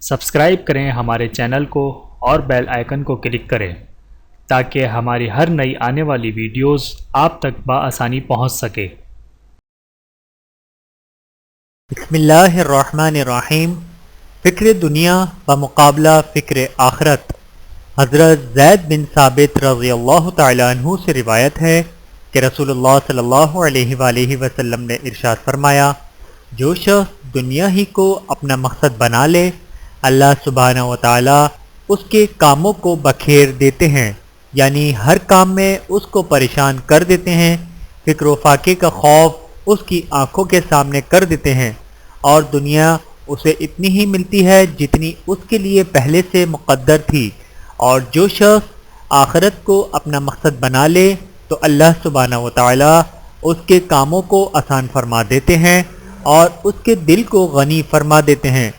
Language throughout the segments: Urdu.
سبسکرائب کریں ہمارے چینل کو اور بیل آئیکن کو کلک کریں تاکہ ہماری ہر نئی آنے والی ویڈیوز آپ تک بآسانی پہنچ سکے۔ بسم اللہ الرحمن الرحیم۔ فکر دنیا بمقابلہ فکر آخرت۔ حضرت زید بن ثابت رضی اللہ تعالیٰ عنہ سے روایت ہے کہ رسول اللہ صلی اللہ علیہ وآلہ وسلم نے ارشاد فرمایا، جو شخص دنیا ہی کو اپنا مقصد بنا لے، اللہ سبحانہ و تعالیٰ اس کے کاموں کو بکھیر دیتے ہیں، یعنی ہر کام میں اس کو پریشان کر دیتے ہیں، فکر و فاقے کا خوف اس کی آنکھوں کے سامنے کر دیتے ہیں، اور دنیا اسے اتنی ہی ملتی ہے جتنی اس کے لیے پہلے سے مقدر تھی۔ اور جو شخص آخرت کو اپنا مقصد بنا لے تو اللہ سبحانہ و تعالیٰ اس کے کاموں کو آسان فرما دیتے ہیں اور اس کے دل کو غنی فرما دیتے ہیں،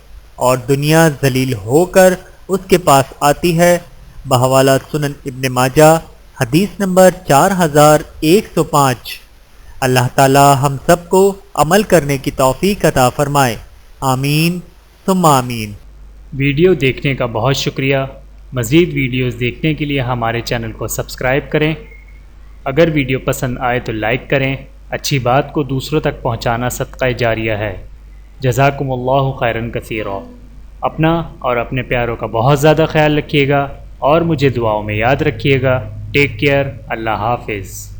اور دنیا ذلیل ہو کر اس کے پاس آتی ہے۔ بحوالہ سنن ابن ماجہ حدیث نمبر 4105۔ اللہ تعالی ہم سب کو عمل کرنے کی توفیق عطا فرمائے، آمین ثم آمین۔ ویڈیو دیکھنے کا بہت شکریہ۔ مزید ویڈیوز دیکھنے کے لیے ہمارے چینل کو سبسکرائب کریں۔ اگر ویڈیو پسند آئے تو لائک کریں۔ اچھی بات کو دوسروں تک پہنچانا صدقہ جاریہ ہے۔ جزاکم اللہ خیرا کثیرا۔ اپنا اور اپنے پیاروں کا بہت زیادہ خیال رکھیے گا اور مجھے دعاؤں میں یاد رکھیے گا۔ Take care. اللہ حافظ۔